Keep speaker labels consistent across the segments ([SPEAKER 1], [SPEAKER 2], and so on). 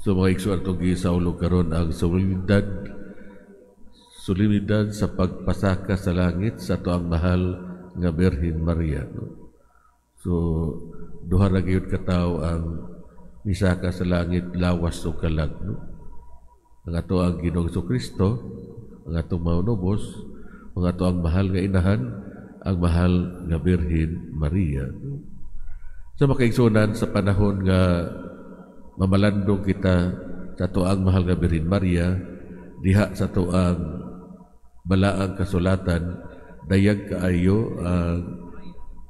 [SPEAKER 1] So mga igsoon atong gisaulo karon ang solemnidad sa pagpasaka sa langit sa tuang mahal nga Birhen Maria. No? So duha ra gyud ka tawo ang misaka sa langit lawas o kalag. No? Ang ato ang Ginoong Kristo, ang atong maunubos, ang ato ang mahal nga inahan, ang mahal nga Birhen Maria. No? Sa makaigsunan sa panahon nga mamalandong kita sa tuang mahal nga Birhen Maria, diha sa tuang balaang kasulatan, dayag kaayo ang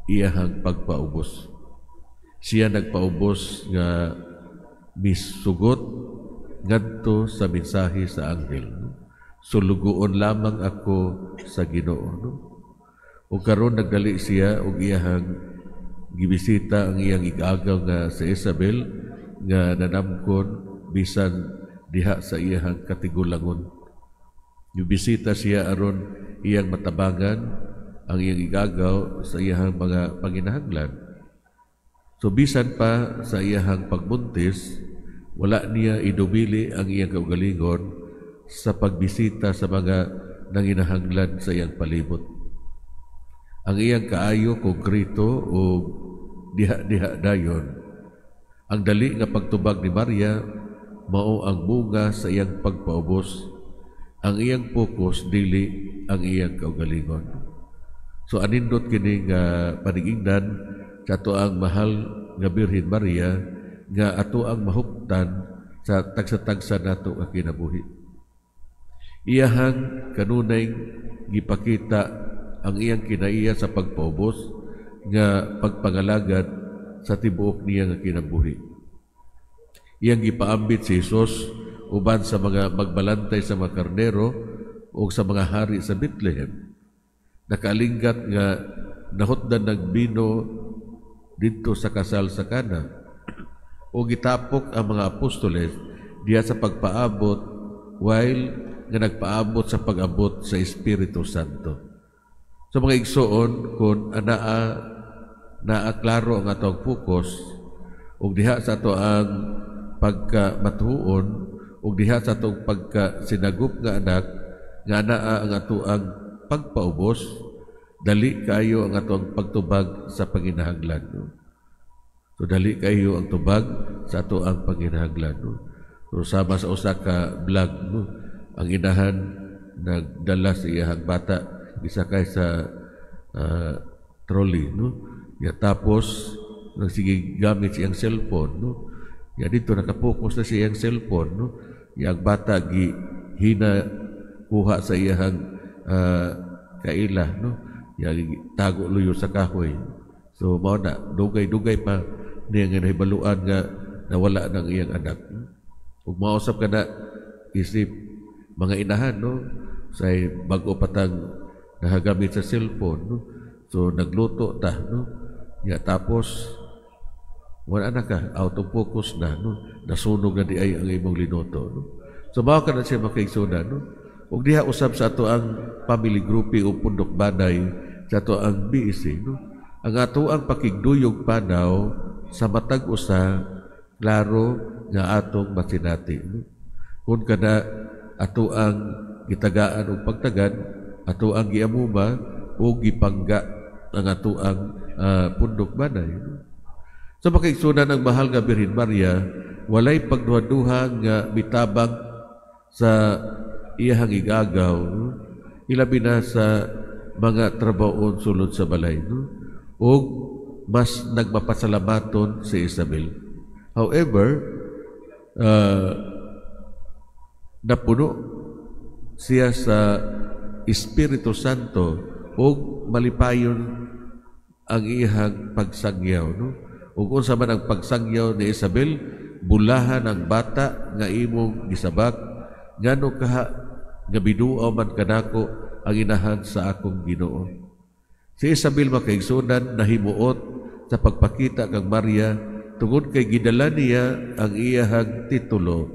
[SPEAKER 1] iyahang pagpaubos. Siya nagpaubos nga misugot ngadto sa mensahe sa anghel. Sulugoon lamang ako sa Ginoo. No? O karon nagdali siya og iyahang gibisita ang iyang igagaw nga sa Isabel nga nanamkon bisan diha sa iyahang katigulangon. Gibisita siya aron iyang matabangan ang iyang igagaw sa iyahang mga panginahanglan. So bisan pa sa iyahang pagbuntis, wala niya idubili ang iyang kaugalingon sa pagbisita sa mga nanginahanglan sa iyang palibot. Ang iyang kaayo konkreto o diha-diha dayon. Ang dali nga pagtubag ni Maria mao ang bunga sa iyang pagpaubos. Ang iyang focus dili ang iyang kaugalingon. So anindot kini nga paningingdan sa ato ang mahal nga Birhen Maria nga ato ang mahuptan sa tagsa-tagsa nato nga kinabuhi. Iyahang kanunay gipakita ang iyang kinaiya sa pagpaubos nga pagpangalagad sa tibuok niya nga kinabuhi. Iyang gipaambit si Jesus uban sa mga magbalantay sa mga karnero o sa mga hari sa Bethlehem. Nakalinggat nga nahutdan ng bino dito sa kasal sa Kana o gitapok ang mga apostoles diya sa pagpaabot while nga nagpaabot sa pag-abot sa Espiritu Santo. So mga igsoon, kung naaklaro ang atong focus ug diha sa ato ang pagkamatuon ug diha sa atong pagkasinagup nga anak nga anaa ang ato ang pagpaubos, dali kayo ang atong pagtubag sa panginahanglan. No? So dali kayo ang tubag sa ato ang panginahanglan. No? So sama sa usa ka vlog, no? Ang inahan nagdala sa iyang bata isakay sa trolley, no? Ya tapos nagsige gamit siyang cellphone, no? Ya dito nakapokus na siyang cellphone, no? Yang bata hina kuha sa iyang kaila, no? Yang tago luyo sa kahoy. So mao na dugay-dugay pa niya nga nahibaluan nga nawala ng iyang anak. Ug mausap ka na isip mga inahan, no? Say bag-o patang nakagamit sa cellphone, no? So nagluto ta, no? Ya tapos wala na ka, out of focus na, no? Nasunog na di ay ang imong linuto, no? So mao ka na siya makaigsunan, no? Ug diha usab sa ato ang family grouping o pundok banay sa ato ang BEC, no? Ang ato ang pakigduyog panaw sa matag usa klaro nga atong masinati, no? Kung kada ato ang gitagaan o pagtagan, ato ang giamuma o gipangga ang ato ang pundok banay, no? Sa makaigsunan ng mahal nga Birhen Maria, walay pagduha-duha nga bitabang sa iyahang igagaw, no? Ilabi na sa mga trabahoon sulod sa balay, no? O mas nagmapasalamaton si Isabel. However, napuno siya sa Espiritu Santo o malipayon ang iyang pagsangyaw, no? Ug unsa man ang pagsangyaw ni Isabel, bulahan ang bata nga imong gisabak, ngano kaha nga binuaw man kanako ang inahan sa akong Ginoo. Si Isabel makaigsunan nahimuot sa pagpakita kang Maria tungod kay gidala niya ang iyahang titulo,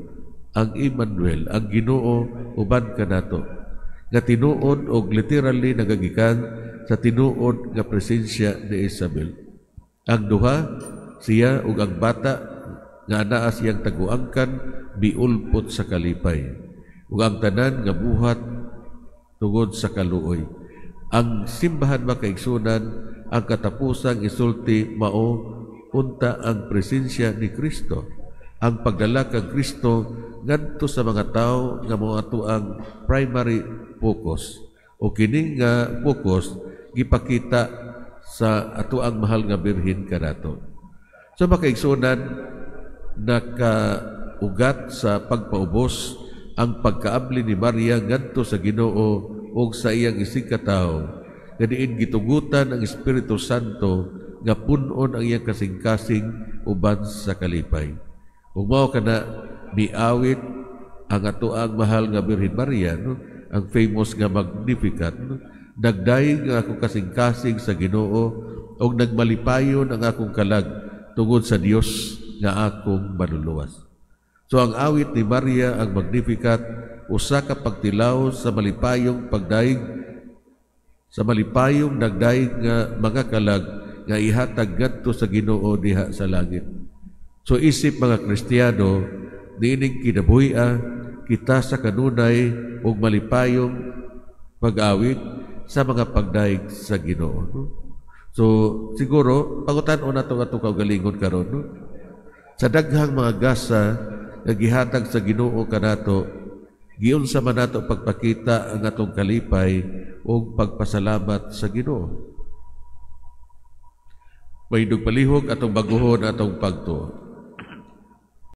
[SPEAKER 1] ang Emmanuel, ang Ginoo uban kanato, nga tinuod og literally nagagikan sa tinuod nga presensya ni Isabel. Ang duha, siya ug ang bata nga anaa siyang taguangkan miulpot sa kalipay ug ang tanan nga buhat tungod sa kaluoy. Ang simbahan makaigsunan, ang katapusang isulti mao unta ang presensya ni Kristo, ang pagdala kang Kristo ngadto sa mga tao nga mao ato ang primary focus. O kini nga focus gipakita sa ato ang mahal nga birhen kanato. So makaigsunan, nakaugat sa pagpaubos ang pagkaabli ni Maria ngadto sa Ginoo o sa iyang isigkatawo, kadiin gitugutan ang Espiritu Santo nga punon ang iyang kasing-kasing uban sa kalipay. Ug mao kana miawit ang atoang mahal nga Birhen Maria, no? Ang famous nga Magnificat, no? Nagdaig ang akong kasing-kasing sa Ginoo ug nagmalipayon ang akong kalag tungod sa Dios nga akong manluluwas. So ang awit ni Maria, ang Magnificat, usa ka pagtilaw sa malipayong pagdaig, sa malipayong nagdaig nga mga kalag nga ihatag ngadto sa Ginoo diha sa langit. So isip mga Kristiyano, niining kinabuhi-a kita sa kanunay ug malipayong pag-awit sa mga pagdaig sa Ginoo. No? So siguro pangutan-on nato atong kaugalingon karon, no? Sa daghang mga gasa nga gihatag sa Ginoo kanato, giunsa man nato pagpakita ang atong kalipay o pagpasalamat sa Ginoo. May palihog atong baguhon atong pagtuo.